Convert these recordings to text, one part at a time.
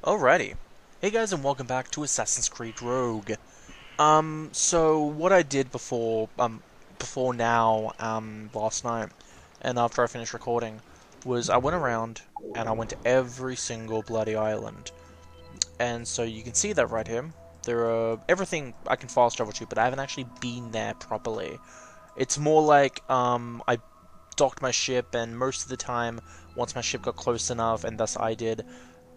Alrighty. Hey guys, and welcome back to Assassin's Creed Rogue. So what I did before now, last night, and after I finished recording, was I went around and I went to every single bloody island. And so you can see that right here. There are everything I can fast travel to, but I haven't actually been there properly. It's more like, I docked my ship, and most of the time, once my ship got close enough, and thus I did,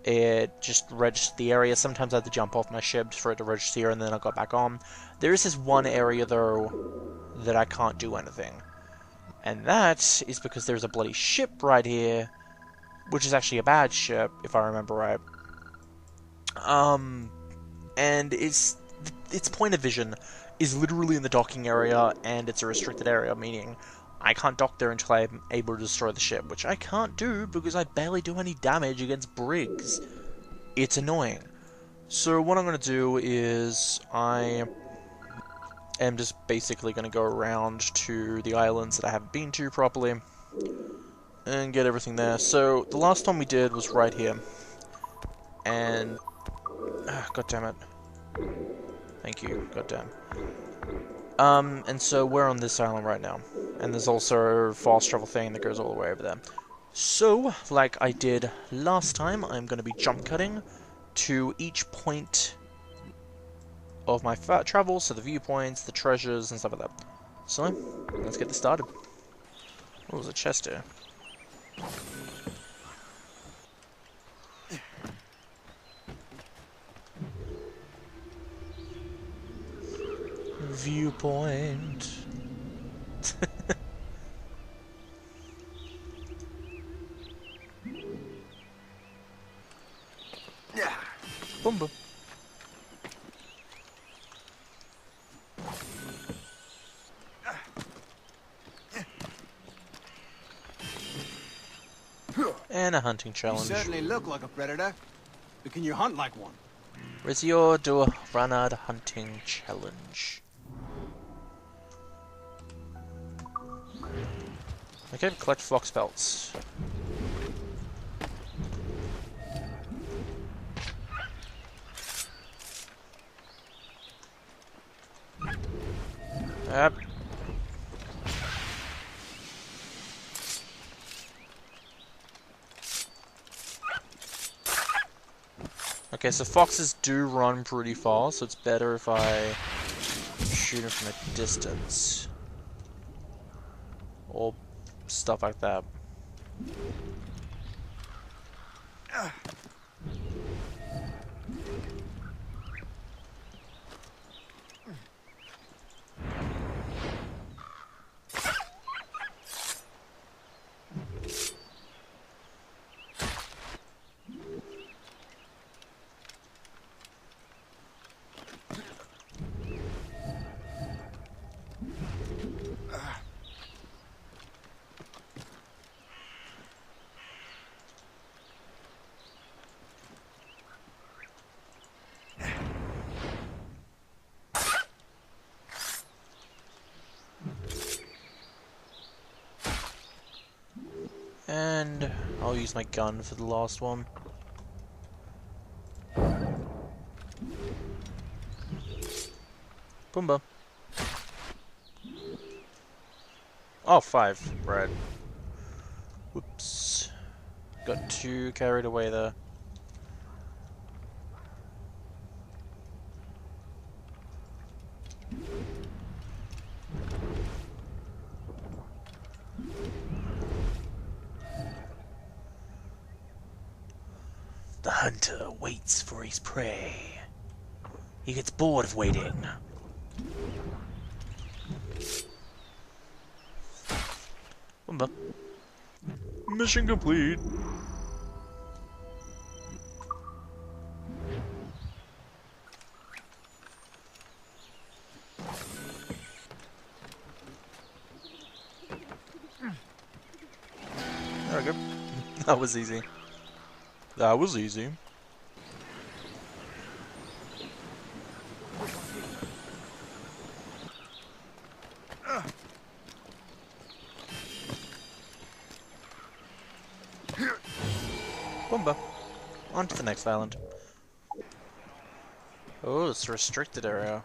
it just registered the area. Sometimes I had to jump off my ship for it to register, and then I got back on. There is this one area, though, that I can't do anything. And that is because there's a bloody ship right here, which is actually a bad ship, if I remember right. And its point of vision is literally in the docking area, and it's a restricted area, meaning I can't dock there until I'm able to destroy the ship, which I can't do because I barely do any damage against brigs. It's annoying. So what I'm going to do is I am just basically going to go around to the islands that I haven't been to properly and get everything there. So the last one we did was right here. And god damn it. Thank you. God damn. And so we're on this island right now. And there's also a fast travel thing that goes all the way over there. So, like I did last time, I'm going to be jump cutting to each point of my travel, so the viewpoints, the treasures, and stuff like that. So, let's get this started. Oh, there's a chest here. Viewpoint. Boom boom. And a hunting challenge. You certainly look like a predator, but can you hunt like one? Rizio do a Ranad hunting challenge. Okay, collect fox pelts. Yep. Okay, so foxes do run pretty fast, so it's better if I shoot them from a distance. Or stuff like that. And I'll use my gun for the last one. Boomba. Oh, 5. Right. Whoops. Got too carried away there. The hunter waits for his prey. He gets bored of waiting. Boomba. Mission complete. There we go. That was easy. That was easy. Boomba. On to the next island. Oh, it's a restricted area.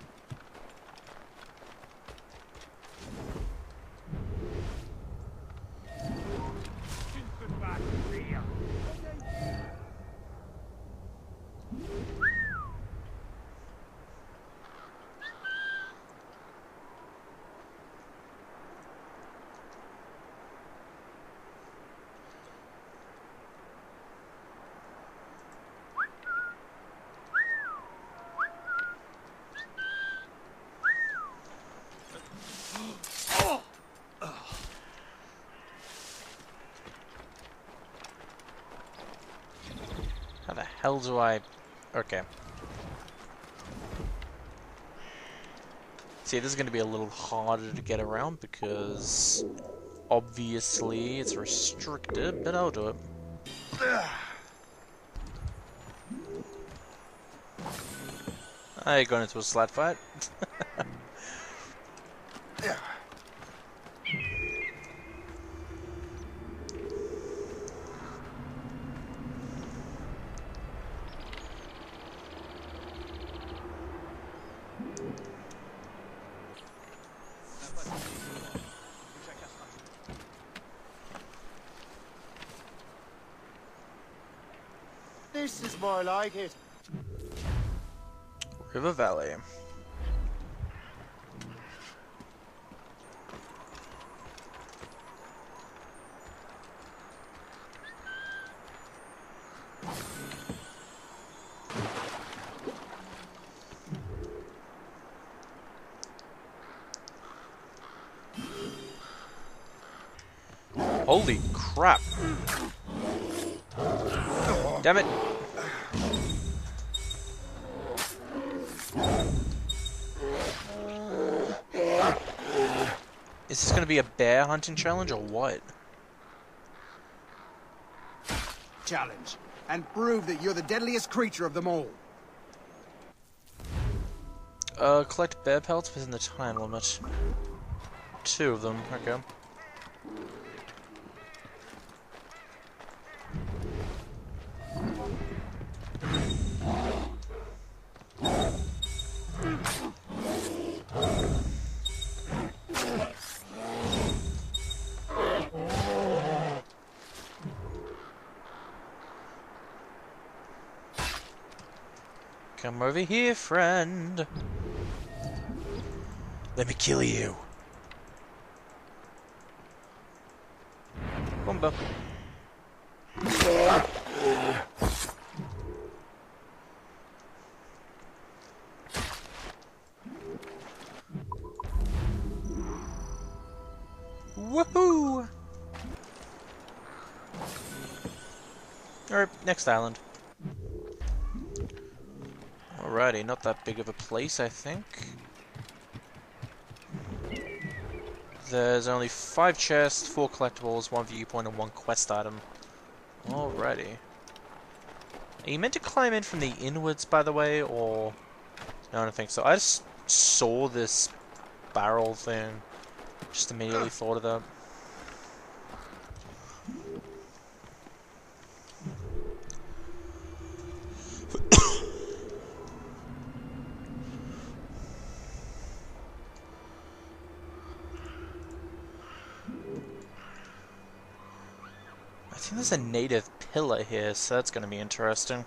How the hell do I... Okay. See, this is going to be a little harder to get around because... obviously, it's restricted, but I'll do it. I got into a slat fight. This is more like it. River Valley. Holy crap. Damn it. Is this going to be a bear hunting challenge or what? Challenge. And prove that you're the deadliest creature of them all. Collect bear pelts within the time limit. 2 of them, okay. Come over here, friend. Let me kill you. Bomba. Woohoo! Alright, next island. Alrighty, not that big of a place, I think. There's only 5 chests, 4 collectibles, 1 viewpoint, and 1 quest item. Alrighty. Are you meant to climb in from the inwards, by the way, or... No, I don't think so. I just saw this barrel thing. Just immediately thought of that. I think there's a native pillar here, so that's going to be interesting.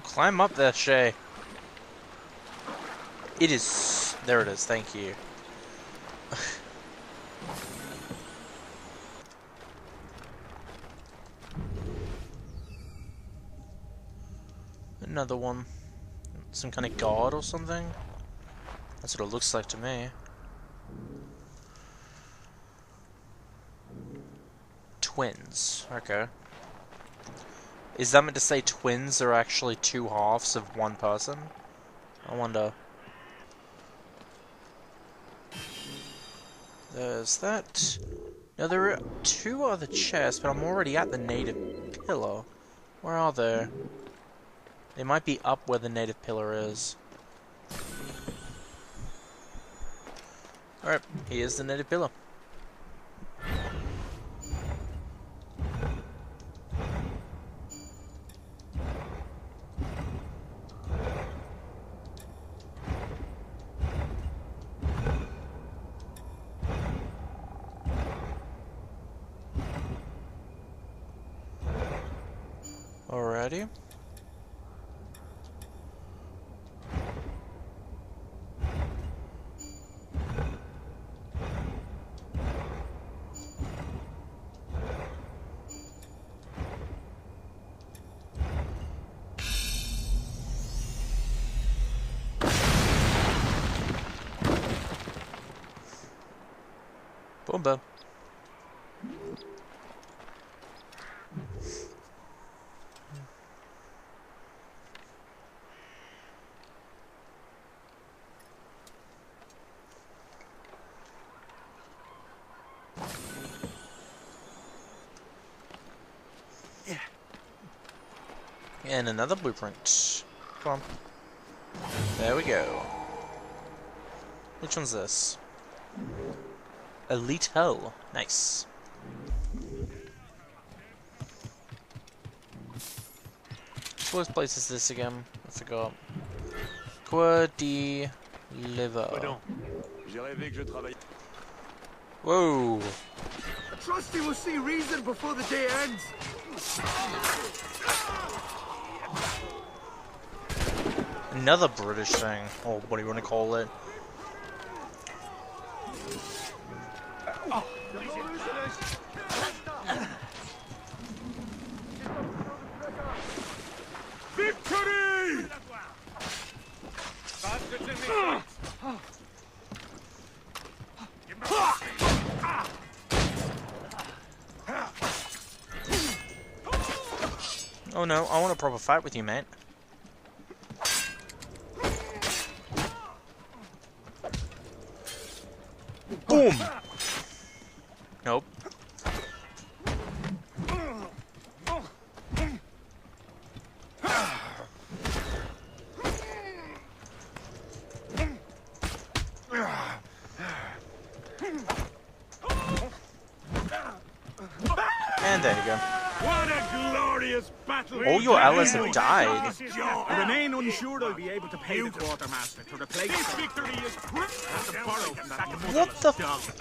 Climb up there, Shay. It is... There it is, thank you. Another one. Some kind of guard or something? That's what it looks like to me. Twins. Okay. Is that meant to say twins are actually 2 halves of 1 person? I wonder. There's that. Now there are 2 other chests, but I'm already at the native pillar. Where are they? They might be up where the native pillar is. Alright, here's the native pillar. Alrighty. Boomba. And another blueprint. Come on. There we go. Which one's this? Elite Hull. Nice. What place is this again? I forgot. Quoi de liver. Whoa. I trust you will see reason before the day ends. Another British thing, or what do you want to call it? Victory! Oh no, I want a proper fight with you, mate. Boom! Nope. And there you go. What a glorious battle! All your allies have died. I remain unsure I'll be able to pay the quartermaster to replace this victory is What the f-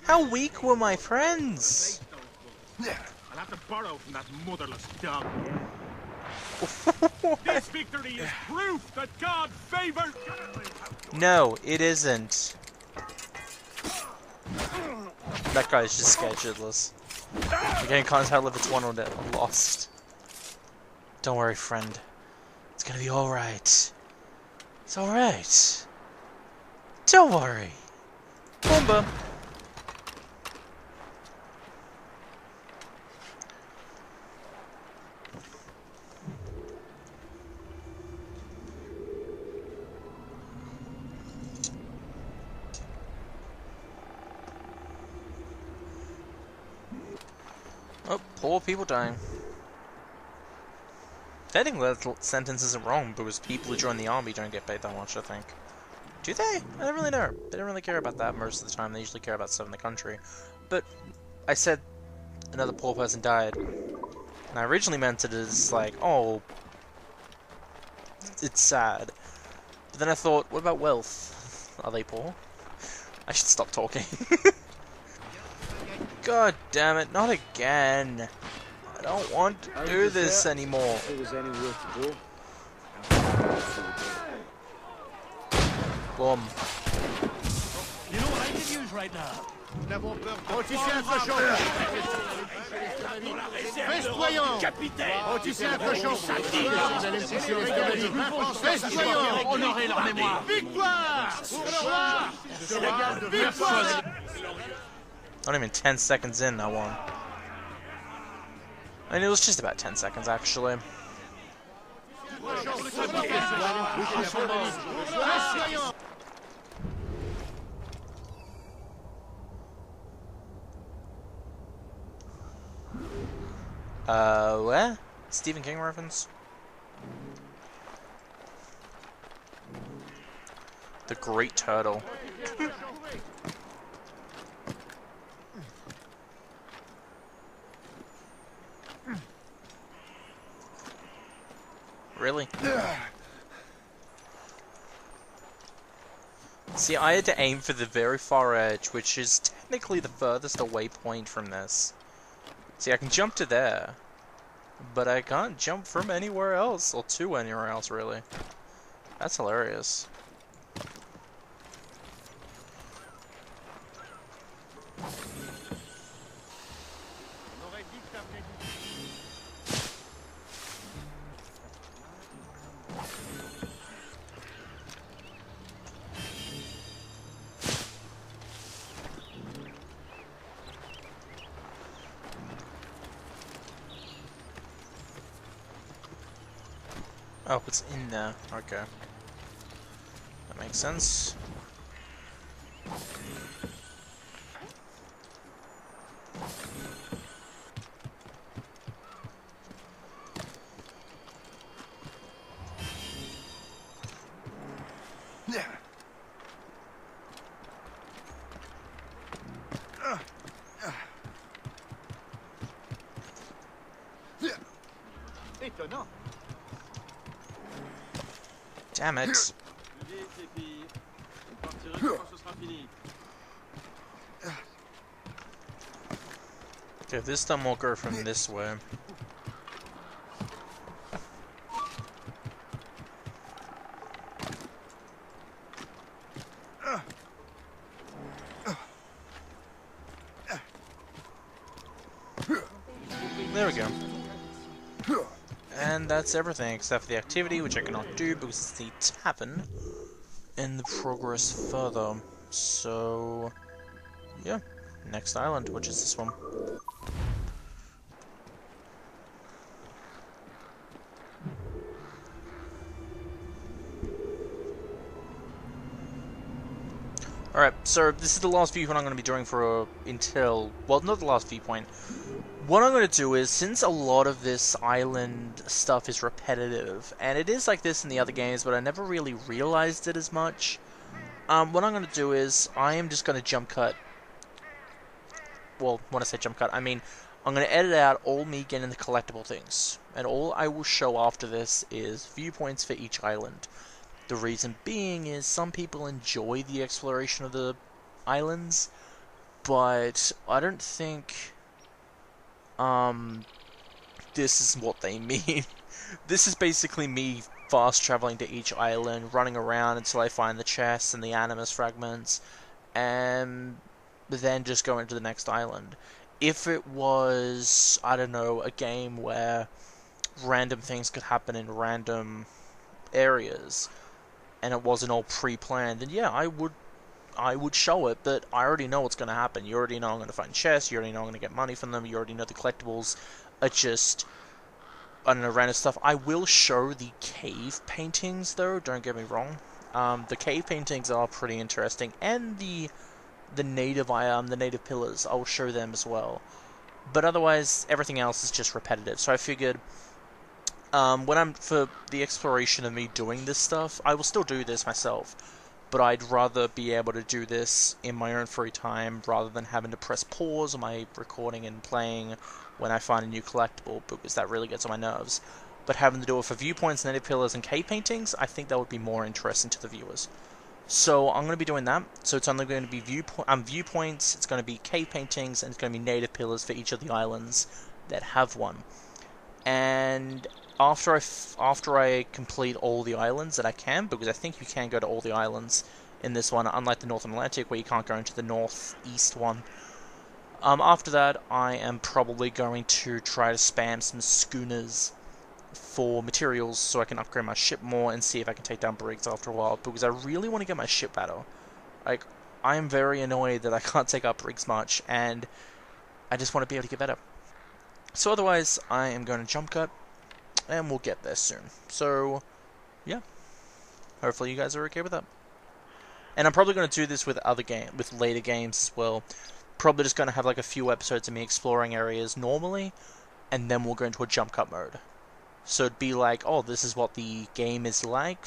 How weak were my friends? I'll have to borrow from that motherless dog. This victory is proof that God favors. No, it isn't. That guy's just scared shitless. Again, can't tell if it's won or lost. Don't worry, friend. It's gonna be alright. It's alright. Don't worry. Boomba. Oh, poor people dying. Technically, that sentence isn't wrong because people who join the army don't get paid that much, I think. Do they? I don't really know. They don't really care about that most of the time. They usually care about serving the country. But I said another poor person died. And I originally meant it as like, oh, it's sad. But then I thought, what about wealth? Are they poor? I should stop talking. God damn it, not again. I don't want to do this anymore. Boom. You know what I could use right now? Not even 10 seconds in, I won. I mean, it was just about 10 seconds, actually. Where? Stephen King reference? The Great Turtle. Really? See, I had to aim for the very far edge, which is technically the furthest away point from this. See, I can jump to there, but I can't jump from anywhere else, or to anywhere else, really. That's hilarious. Oh, it's in there. Okay. That makes sense. Étonnant. Damn it. Okay, this time we'll go from this way. There we go. And that's everything except for the activity, which I cannot do because it's the tavern in the progress further. So, yeah, next island, which is this one. Alright, so this is the last viewpoint I'm going to be doing for until, well, not the last viewpoint. What I'm going to do is, since a lot of this island stuff is repetitive, and it is like this in the other games, but I never really realized it as much, what I'm going to do is, I am just going to jump cut, well, when I say jump cut, I mean, I'm going to edit out all me getting the collectible things, and all I will show after this is viewpoints for each island. The reason being is, some people enjoy the exploration of the islands, but I don't think this is what they mean. This is basically me fast traveling to each island, running around until I find the chests and the animus fragments, and then just going to the next island. If it was, I don't know, a game where random things could happen in random areas, and it wasn't all pre-planned, then yeah, I would show it, but I already know what's going to happen. You already know I'm going to find chests, you already know I'm going to get money from them, you already know the collectibles are just, I don't know, random stuff. I will show the cave paintings, though, don't get me wrong. The cave paintings are pretty interesting, and the native pillars, I'll show them as well. But otherwise, everything else is just repetitive, so I figured, for the exploration of me doing this stuff, I will still do this myself. But I'd rather be able to do this in my own free time rather than having to press pause on my recording and playing when I find a new collectible, because that really gets on my nerves. But having to do it for viewpoints, native pillars, and cave paintings, I think that would be more interesting to the viewers. So I'm going to be doing that. So it's only going to be viewpoints, it's going to be cave paintings, and it's going to be native pillars for each of the islands that have one. And after I complete all the islands that I can, because I think you can go to all the islands in this one, unlike the Northern Atlantic where you can't go into the northeast one. After that, I am probably going to try to spam some schooners for materials so I can upgrade my ship more and see if I can take down brigs after a while, because I really want to get my ship better. Like, I am very annoyed that I can't take up brigs much, and I just want to be able to get better. So otherwise, I am going to jump cut, and we'll get there soon. So, yeah. Hopefully you guys are okay with that. And I'm probably going to do this with later games as well. Probably just going to have like a few episodes of me exploring areas normally, and then we'll go into a jump cut mode. So it'd be like, oh, this is what the game is like.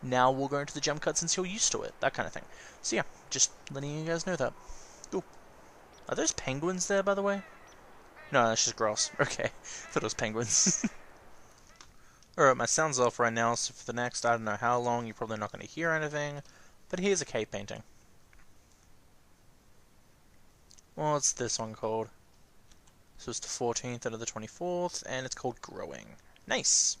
Now we'll go into the jump cuts since you're used to it. That kind of thing. So yeah, just letting you guys know that. Cool. Are those penguins there, by the way? No, that's just grass. Okay. Thought it was penguins. Alright, my sound's off right now, so for the next, I don't know how long, you're probably not going to hear anything. But here's a cave painting. What's this one called? So it's the 14th out of the 24th, and it's called Growing. Nice!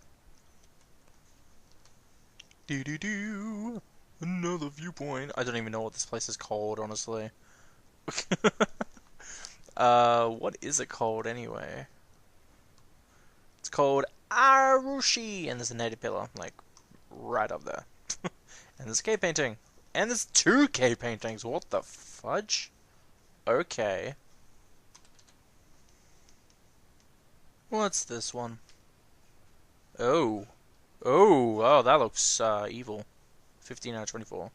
Do-do-do! Another viewpoint. I don't even know what this place is called, honestly. What is it called, anyway? It's called Arushi! And there's a native pillar, like, right up there. And there's a cave painting. And there's 2 cave paintings! What the fudge? Okay. What's this one? Oh. Oh, that looks evil. 15 out of 24.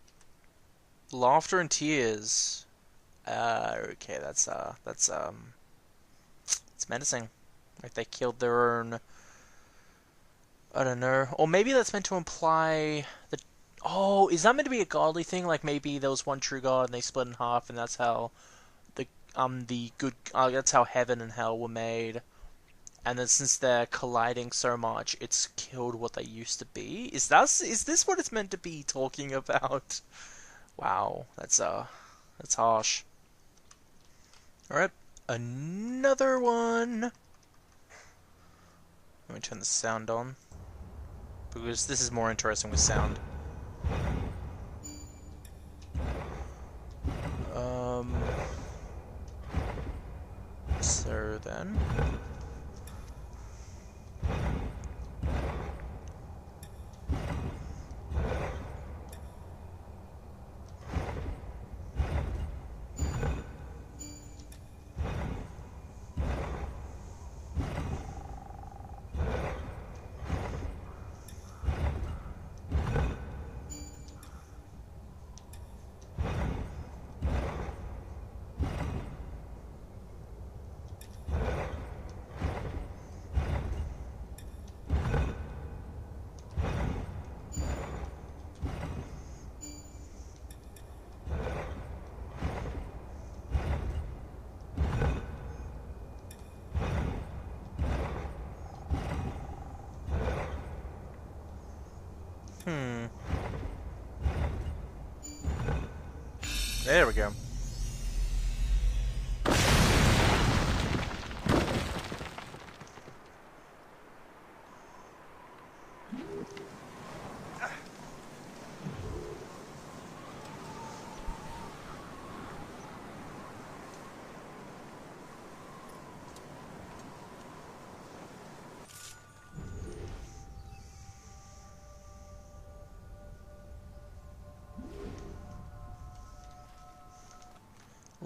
Laughter and tears. Okay, that's it's menacing. Like they killed their own. I don't know. Or maybe that's meant to imply that. Oh, is that meant to be a godly thing? Like maybe there was one true god and they split in half, and that's how the good. That's how heaven and hell were made. And then since they're colliding so much, it's killed what they used to be. Is this what it's meant to be talking about? Wow, that's harsh. All right, another one. Let me turn the sound on because this is more interesting with sound. So then. There we go.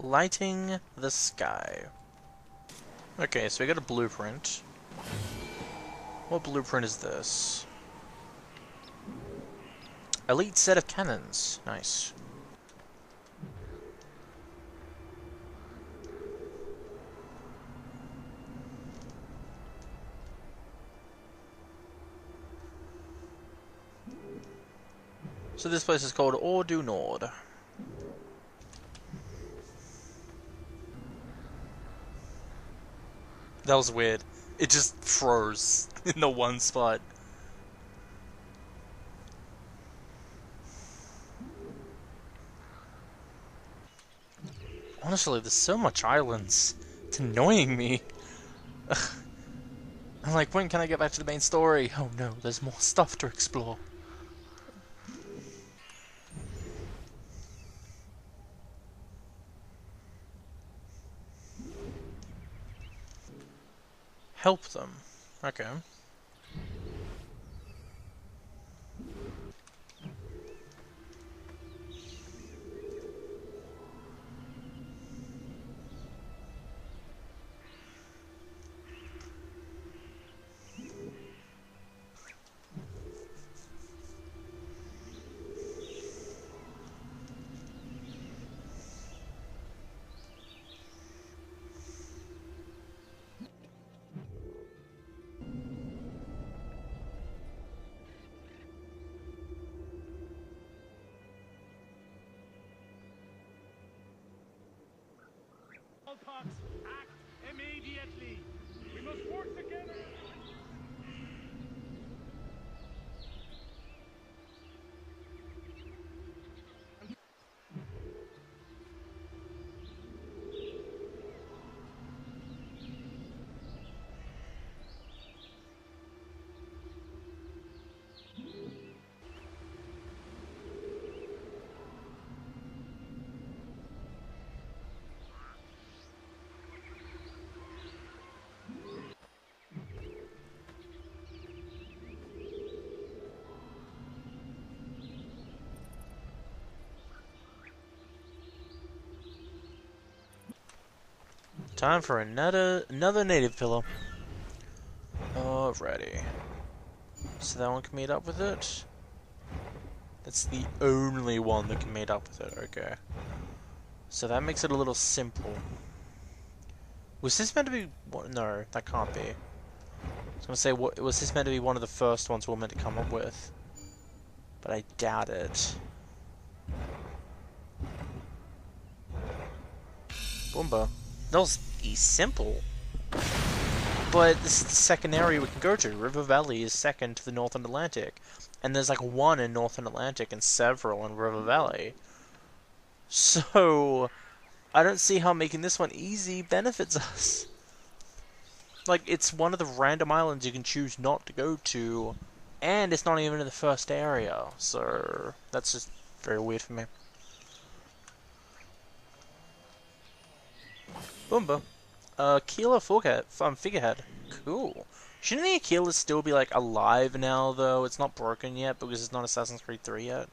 Lighting the sky. Okay, so we got a blueprint. What blueprint is this? Elite set of cannons. Nice. So this place is called Ordu Nord. That was weird. It just froze in the one spot. Honestly, there's so much islands. It's annoying me. I'm like, when can I get back to the main story? Oh no, there's more stuff to explore. Help them. Okay. All talks, act immediately. We must work together. Time for another native pillar. Alrighty. So that one can meet up with it. That's the only one that can meet up with it. Okay. So that makes it a little simple. Was this meant to be? No, that can't be. I was gonna say, was this meant to be one of the first ones we were meant to come up with? But I doubt it. Boomba. That was simple. But this is the second area we can go to. River Valley is second to the Northern Atlantic. And there's like one in Northern Atlantic and several in River Valley. So, I don't see how making this one easy benefits us. Like, it's one of the random islands you can choose not to go to, and it's not even in the first area. So, that's just very weird for me. Boomba. Keeler figurehead. Cool. Shouldn't the Keeler still be, like, alive now, though? It's not broken yet, because it's not Assassin's Creed 3 yet.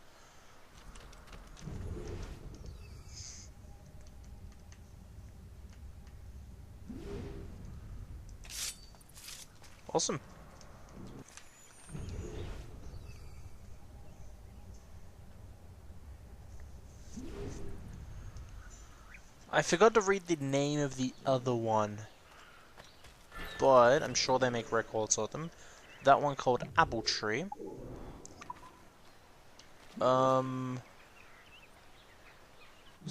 Awesome. I forgot to read the name of the other one, but I'm sure they make records of them. That one called Apple Tree. So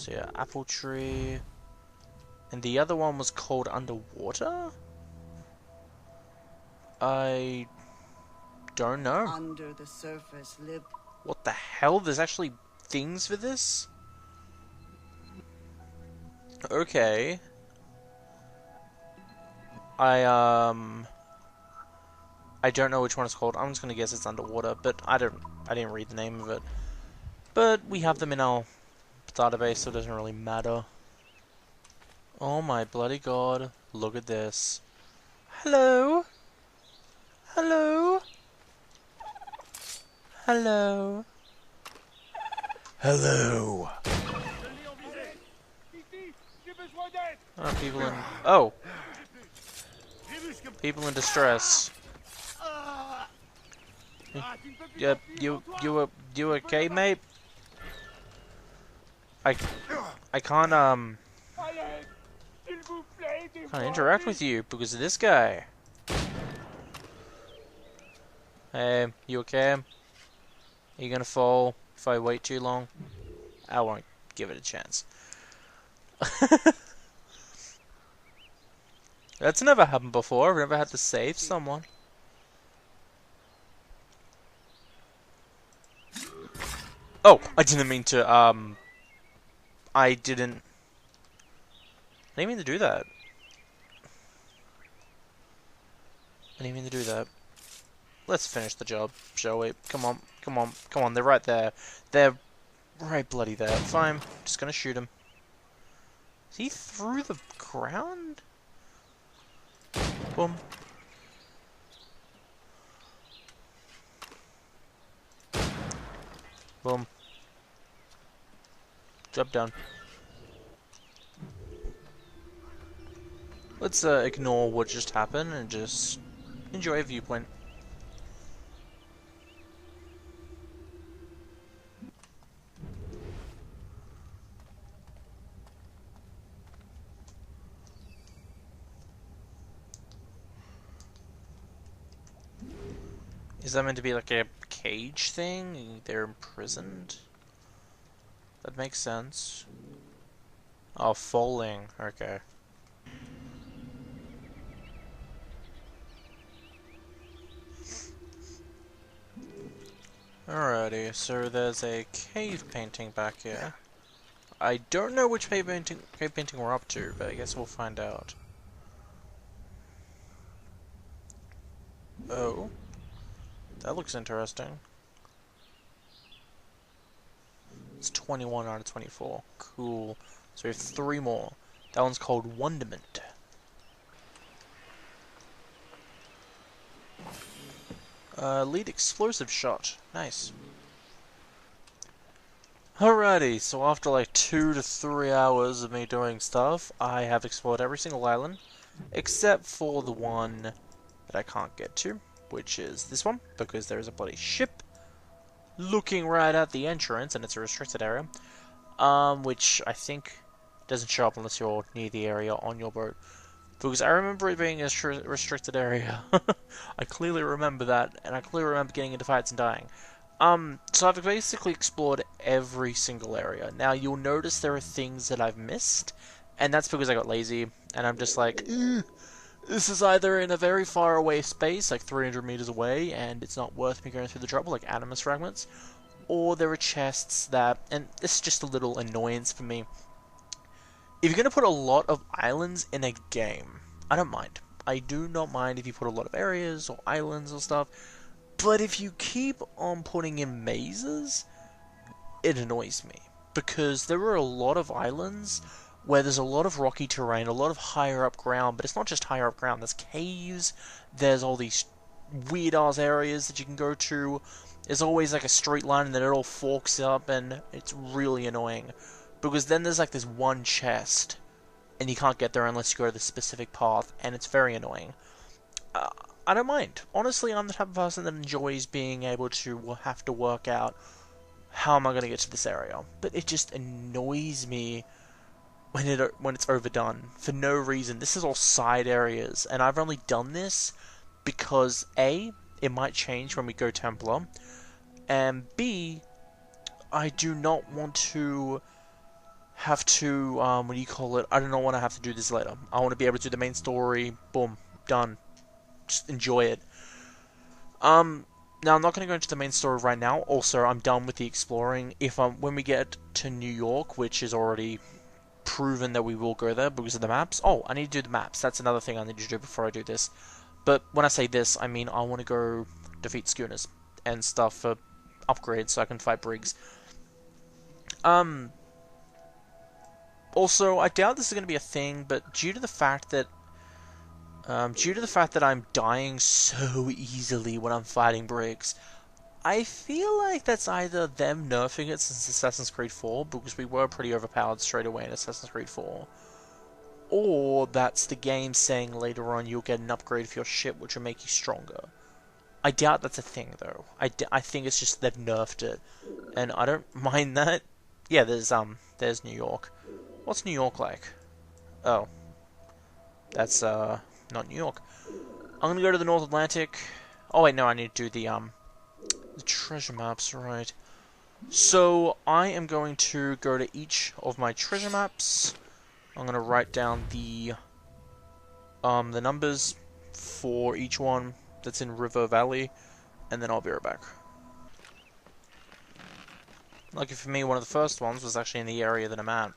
yeah, Apple Tree. And the other one was called Underwater? I don't know. Under the surface lived. What the hell? There's actually things for this? Okay. I don't know which one it's called. I'm just gonna guess it's Underwater, but I didn't read the name of it. But we have them in our database, so it doesn't really matter. Oh my bloody god. Look at this. Hello? Hello? Hello? Hello? Oh, people in... Oh! People in distress. Yeah, you okay, mate? I can't interact with you because of this guy. Hey, you okay? Are you gonna fall if I wait too long? I won't give it a chance. That's never happened before. I've never had to save someone. Oh, I didn't mean to, I didn't mean to do that. I didn't mean to do that. Let's finish the job, shall we? Come on, come on, come on, they're right there. They're right bloody there. Fine, just gonna shoot him. Is he through the ground? Boom. Boom. Job done. Let's ignore what just happened and just enjoy a viewpoint. Is that meant to be like a cage thing? They're imprisoned? That makes sense. Oh, falling. Okay. Alrighty, so there's a cave painting back here. I don't know which cave painting we're up to, but I guess we'll find out. Oh. That looks interesting. It's 21 out of 24. Cool. So we have 3 more. That one's called Wonderment. Lead explosive shot. Nice. Alrighty, so after like 2 to 3 hours of me doing stuff, I have explored every single island, except for the one that I can't get to, which is this one, because there is a bloody ship looking right at the entrance, and it's a restricted area, which I think doesn't show up unless you're near the area on your boat. Because I remember it being a restricted area. I clearly remember that, and I clearly remember getting into fights and dying. So I've basically explored every single area. Now, you'll notice there are things that I've missed, and that's because I got lazy, and I'm just like, this is either in a very far away space, like 300 meters away, and it's not worth me going through the trouble, like animus fragments, or there are chests that, and this is just a little annoyance for me. If you're going to put a lot of islands in a game, I don't mind. I do not mind if you put a lot of areas or islands or stuff, but if you keep on putting in mazes, it annoys me. Because there are a lot of islands where there's a lot of rocky terrain, a lot of higher up ground, but it's not just higher up ground. There's caves, there's all these weird-ass areas that you can go to. There's always like a straight line and then it all forks up, and it's really annoying. Because then there's like this one chest, and you can't get there unless you go to the specific path, and it's very annoying. I don't mind. Honestly, I'm the type of person that enjoys being able to have to work out how am I going to get to this area. But it just annoys me when it's overdone for no reason. This is all side areas, and I've only done this because A, it might change when we go Templar, and B, I do not want to have to, what do you call it? I do not want to have to do this later. I want to be able to do the main story, boom, done. Just enjoy it. Now I'm not going to go into the main story right now. Also, I'm done with the exploring. When we get to New York, which is already proven that we will go there because of the maps. Oh, I need to do the maps. That's another thing I need to do before I do this. But when I say this, I mean I want to go defeat schooners and stuff for upgrades so I can fight brigs. Also, I doubt this is going to be a thing, but due to the fact that I'm dying so easily when I'm fighting brigs, I feel like that's either them nerfing it since Assassin's Creed 4, because we were pretty overpowered straight away in Assassin's Creed 4, or that's the game saying later on you'll get an upgrade for your ship which will make you stronger. I doubt that's a thing, though. I think it's just they've nerfed it, and I don't mind that. Yeah, there's New York. What's New York like? Oh. That's, not New York. I'm gonna go to the North Atlantic. Oh wait, no, I need to do the treasure maps, right. So, I am going to go to each of my treasure maps. I'm gonna write down the numbers for each one that's in River Valley, and then I'll be right back. Lucky for me, one of the first ones was actually in the area that I'm at.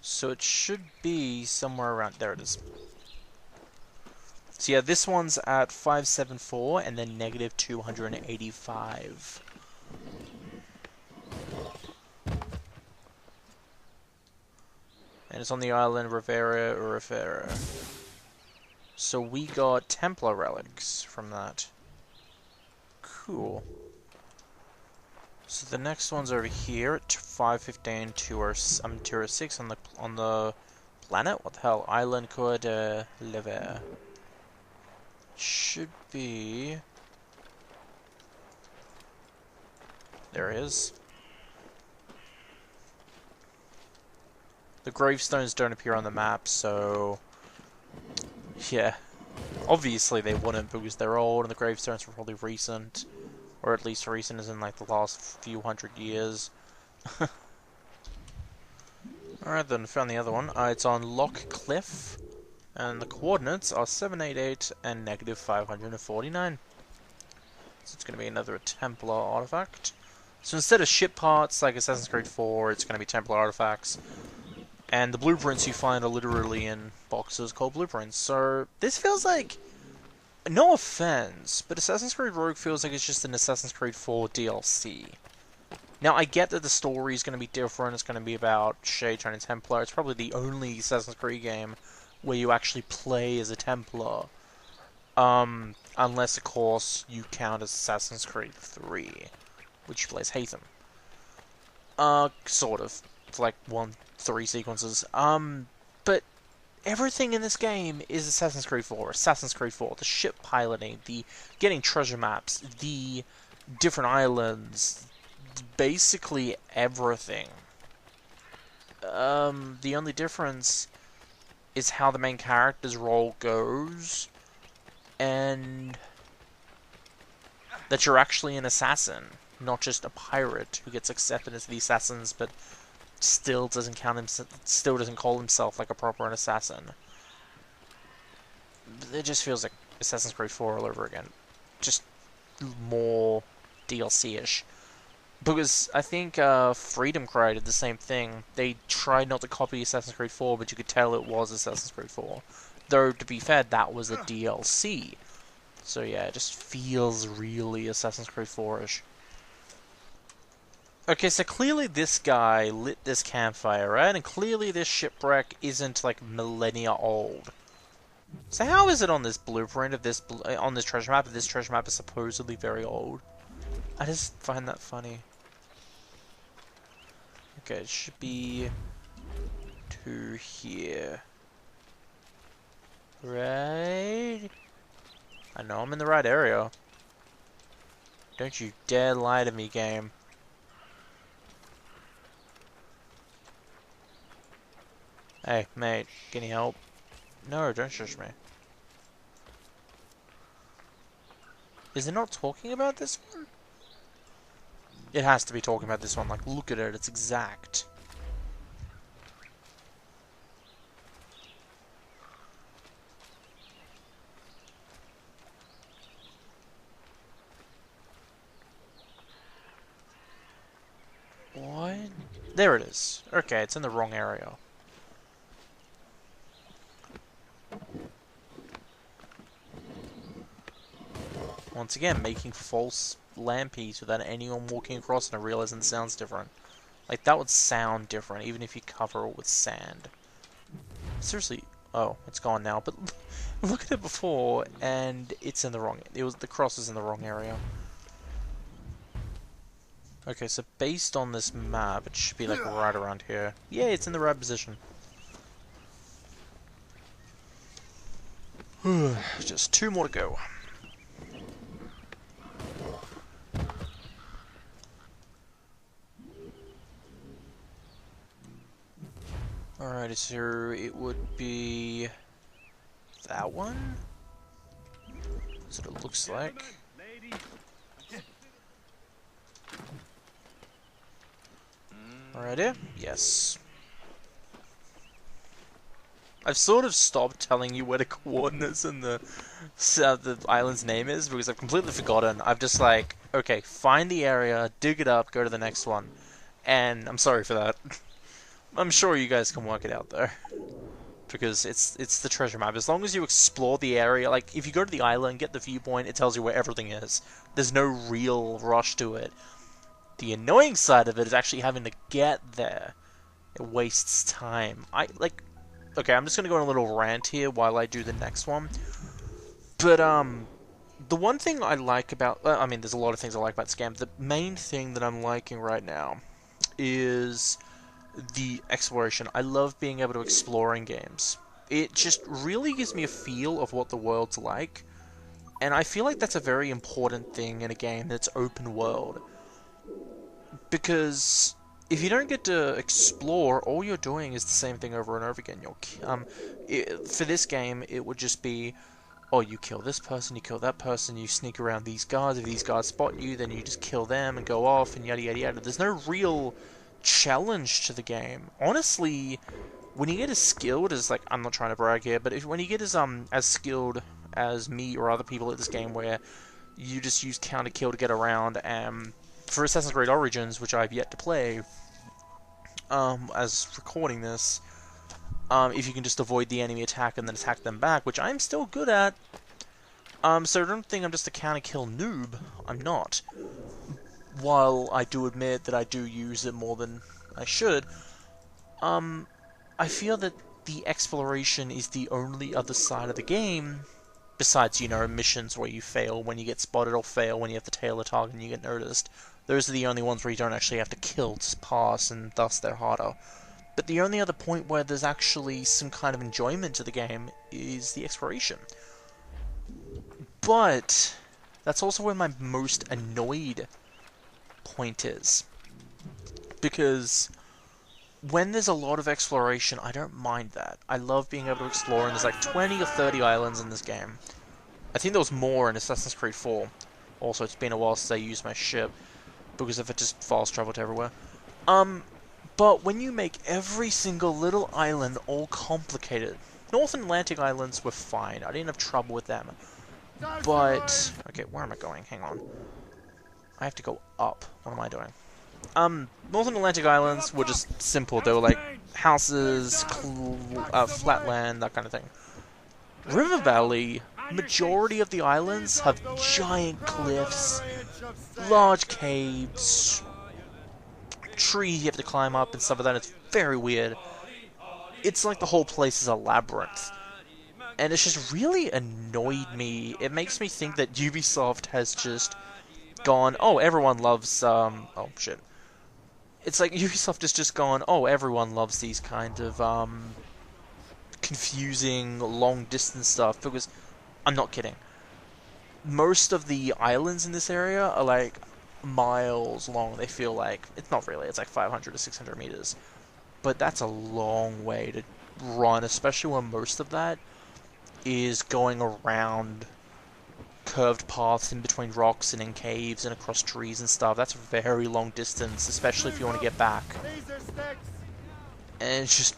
So it should be somewhere around... There it is. So yeah, this one's at 574 and then negative 285. And it's on the island Rivera. So we got Templar relics from that. Cool. So the next one's over here at 515 206 on the planet. What the hell? Island Coeur de Lever. Should be... There it is. The gravestones don't appear on the map, so... Yeah. Obviously they wouldn't because they're old and the gravestones were probably recent. Or at least recent as in like the last few hundred years. Alright then, found the other one. It's on Lock Cliff. And the coordinates are 788 and negative 549. So it's going to be another Templar artifact. So instead of ship parts like Assassin's Creed 4, it's going to be Templar artifacts. And the blueprints you find are literally in boxes called blueprints. So this feels like, no offense, but Assassin's Creed Rogue feels like it's just an Assassin's Creed 4 DLC. Now, I get that the story is going to be different. It's going to be about Shay Patrick-Templar. It's probably the only Assassin's Creed game where you actually play as a Templar. Unless, of course, you count as Assassin's Creed 3, which plays Haytham. Sort of. It's like 3 sequences. But everything in this game is Assassin's Creed 4. Assassin's Creed 4. The ship piloting, the getting treasure maps, the different islands, basically everything. The only difference is how the main character's role goes, and that you're actually an assassin, not just a pirate who gets accepted as the assassins, but still doesn't call himself like a proper assassin. It just feels like Assassin's Creed 4 all over again, just more DLC-ish. Because I think Freedom Cry did the same thing. They tried not to copy Assassin's Creed 4, but you could tell it was Assassin's Creed 4. Though, to be fair, that was a DLC. So yeah, it just feels really Assassin's Creed 4-ish. Okay, so clearly this guy lit this campfire, right? And clearly this shipwreck isn't, like, millennia old. So how is it on this blueprint of this, on this treasure map, if this treasure map is supposedly very old? I just find that funny. Okay, it should be to here. Right? I know I'm in the right area. Don't you dare lie to me, game. Hey, mate, can you help? No, don't shush me. Is it not talking about this one? It has to be talking about this one. Like, look at it. It's exact. What? There it is. Okay, it's in the wrong area. Once again, making false lampies without anyone walking across, and I realize it sounds different. Like, that would sound different, even if you cover it with sand. Seriously. Oh, it's gone now, but look at it before, and it's in the wrong... the cross is in the wrong area. Okay, so based on this map, it should be, like, right around here. Yeah, it's in the right position. Just 2 more to go. Alright, so it would be that one? That's what it looks like. Alrighty, yes. I've sort of stopped telling you where the coordinates and the island's name is because I've completely forgotten. I've just like, okay, find the area, dig it up, go to the next one. And I'm sorry for that. I'm sure you guys can work it out though. Because it's the treasure map. As long as you explore the area, like if you go to the island, get the viewpoint, it tells you where everything is. There's no real rush to it. The annoying side of it is actually having to get there. It wastes time. Okay, I'm just gonna go on a little rant here while I do the next one. But, the one thing I like about... I mean, there's a lot of things I like about this game. The main thing that I'm liking right now is the exploration. I love being able to explore in games. It just really gives me a feel of what the world's like. And I feel like that's a very important thing in a game that's open world. Because if you don't get to explore, all you're doing is the same thing over and over again. For this game, it would just be, oh, you kill this person, you kill that person, you sneak around these guards. If these guards spot you, then you just kill them and go off, and yada yada yada. There's no real challenge to the game. Honestly, when you get as skilled as, like, I'm not trying to brag here, but when you get as skilled as me or other people at this game, where you just use counter kill to get around, and for Assassin's Creed Origins, which I've yet to play, as recording this, if you can just avoid the enemy attack and then attack them back, which I'm still good at, so don't think I'm just a counter kill noob, I'm not. While I do admit that I do use it more than I should, I feel that the exploration is the only other side of the game, besides, you know, missions where you fail when you get spotted or fail when you have to tail a target and you get noticed. Those are the only ones where you don't actually have to kill to pass, and thus they're harder. But the only other point where there's actually some kind of enjoyment to the game is the exploration. But that's also where my most annoyed point is. Because when there's a lot of exploration, I don't mind that. I love being able to explore, and there's like 20 or 30 islands in this game. I think there was more in Assassin's Creed 4. Also, it's been a while since I used my ship, because if it just fast traveled everywhere. But when you make every single little island all complicated, Northern Atlantic islands were fine. I didn't have trouble with them. But okay, where am I going? Hang on. I have to go up. What am I doing? Northern Atlantic islands were just simple. They were like houses, flatland, that kind of thing. River Valley, majority of the islands have giant cliffs, large caves, trees you have to climb up and stuff like that. It's very weird. It's like the whole place is a labyrinth. And it's just really annoyed me. It makes me think that Ubisoft has just gone, oh, everyone loves, oh, shit. It's like Ubisoft has just gone, oh, everyone loves these kind of, confusing, long-distance stuff, because I'm not kidding. Most of the islands in this area are, like, miles long, they feel like. It's not really, it's like 500 to 600 meters. But that's a long way to run, especially when most of that is going around curved paths in between rocks and in caves and across trees and stuff. That's a very long distance, especially if you want to get back. And it's just...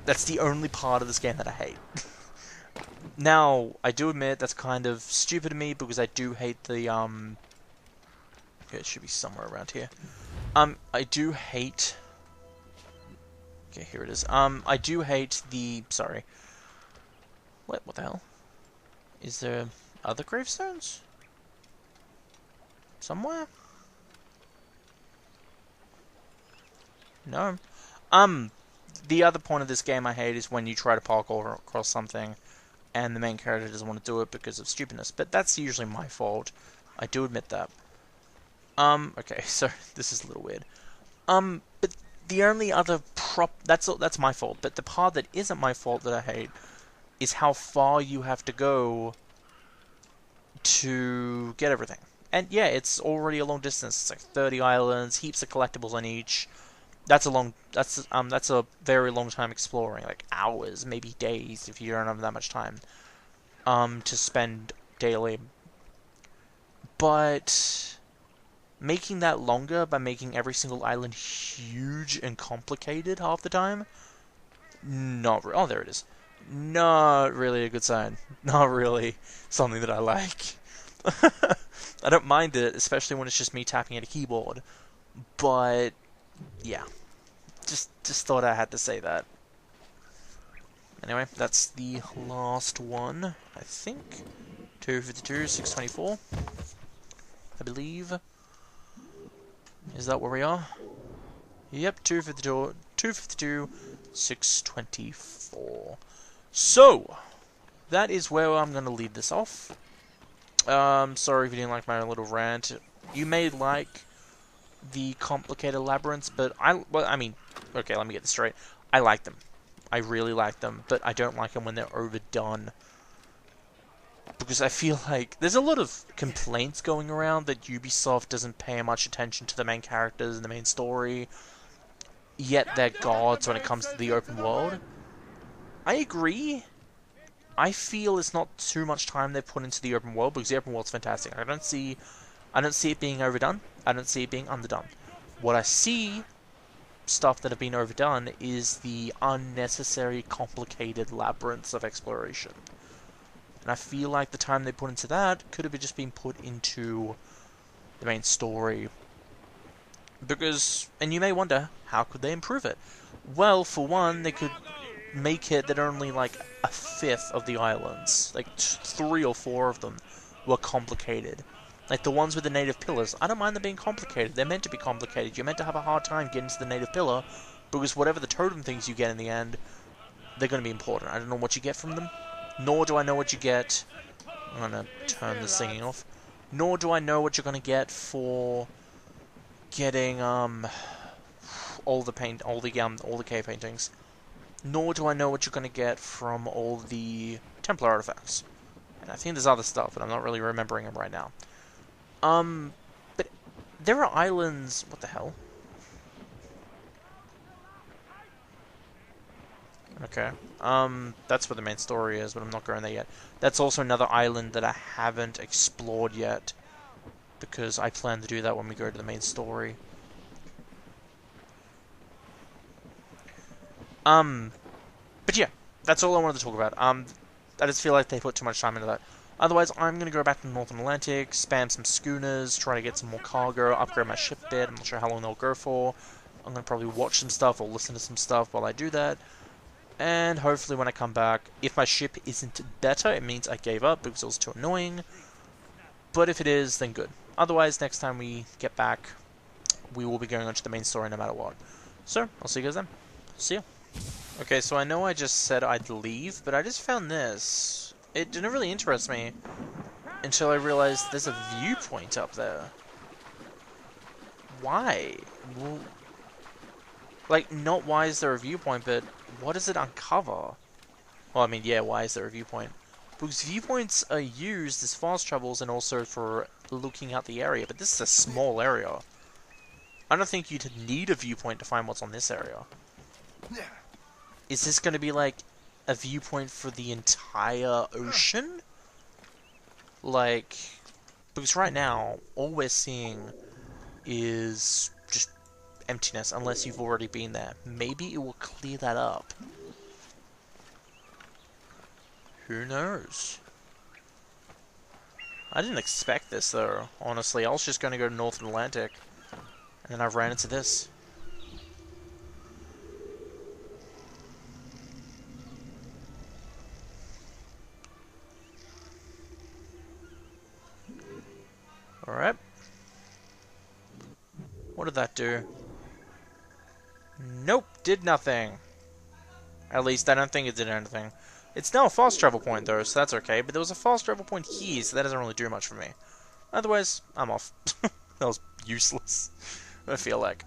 that's the only part of this game that I hate. Now, I do admit that's kind of stupid of me, because I do hate the, okay, it should be somewhere around here. I do hate... okay, here it is. I do hate the... sorry. What the hell? Is there other gravestones? Somewhere? No. The other point of this game I hate is when you try to parkour across something and the main character doesn't want to do it because of stupidness. But that's usually my fault. I do admit that. Okay, so this is a little weird. But the only other that's my fault. But the part that isn't my fault that I hate is how far you have to go to get everything. And yeah, it's already a long distance. It's like 30 islands, heaps of collectibles on each. That's a very long time exploring, like hours, maybe days if you don't have that much time to spend daily. But making that longer by making every single island huge and complicated half the time, oh, there it is. Not really a good sign. Not really something that I like. I don't mind it, especially when it's just me tapping at a keyboard. But yeah, just thought I had to say that. Anyway, that's the last one, I think. 252, 624. I believe. Is that where we are? Yep, 252, 624. So, that is where I'm going to leave this off. Sorry if you didn't like my little rant. You may like the complicated labyrinths, but I mean, okay, let me get this straight. I like them. I really like them, but I don't like them when they're overdone. Because I feel like there's a lot of complaints going around that Ubisoft doesn't pay much attention to the main characters and the main story, yet they're gods when it comes to the open world. I agree. I feel it's not too much time they've put into the open world, because the open world's fantastic. I don't see it being overdone. I don't see it being underdone. What I see, stuff that have been overdone, is the unnecessary, complicated labyrinths of exploration. And I feel like the time they put into that could have just been put into the main story. Because, and you may wonder, how could they improve it? Well, for one, they could make it that only like a fifth of the islands, like 3 or 4 of them, were complicated. Like the ones with the native pillars, I don't mind them being complicated. They're meant to be complicated. You're meant to have a hard time getting to the native pillar, because whatever the totem things you get in the end, they're going to be important. I don't know what you get from them, nor do I know what you get. I'm going to turn the singing off. Nor do I know what you're going to get for getting all the cave paintings. Nor do I know what you're going to get from all the Templar artifacts. And I think there's other stuff, but I'm not really remembering them right now. But there are islands... What the hell? Okay. That's where the main story is, but I'm not going there yet. That's also another island that I haven't explored yet, because I plan to do that when we go to the main story. But yeah, that's all I wanted to talk about. I just feel like they put too much time into that. Otherwise, I'm going to go back to the Northern Atlantic, spam some schooners, try to get some more cargo, upgrade my ship a bit. I'm not sure how long they'll go for. I'm going to probably watch some stuff or listen to some stuff while I do that. And hopefully when I come back, if my ship isn't better, it means I gave up because it was too annoying. But if it is, then good. Otherwise, next time we get back, we will be going on to the main story no matter what. So, I'll see you guys then. See ya. Okay, so I know I just said I'd leave, but I just found this. It didn't really interest me until I realized there's a viewpoint up there. Why? Well, like, not why is there a viewpoint, but what does it uncover? Well, I mean, yeah, why is there a viewpoint? Because viewpoints are used as fast travels and also for looking out the area, but this is a small area. I don't think you'd need a viewpoint to find what's on this area. Is this going to be like a viewpoint for the entire ocean? Like, because right now, all we're seeing is just emptiness, unless you've already been there. Maybe it will clear that up. Who knows? I didn't expect this, though, honestly. I was just going to go to Northern Atlantic, and then I ran into this. Alright. What did that do? Nope, did nothing. At least, I don't think it did anything. It's now a fast travel point, though, so that's okay. But there was a fast travel point here, so that doesn't really do much for me. Otherwise, I'm off. That was useless, I feel like.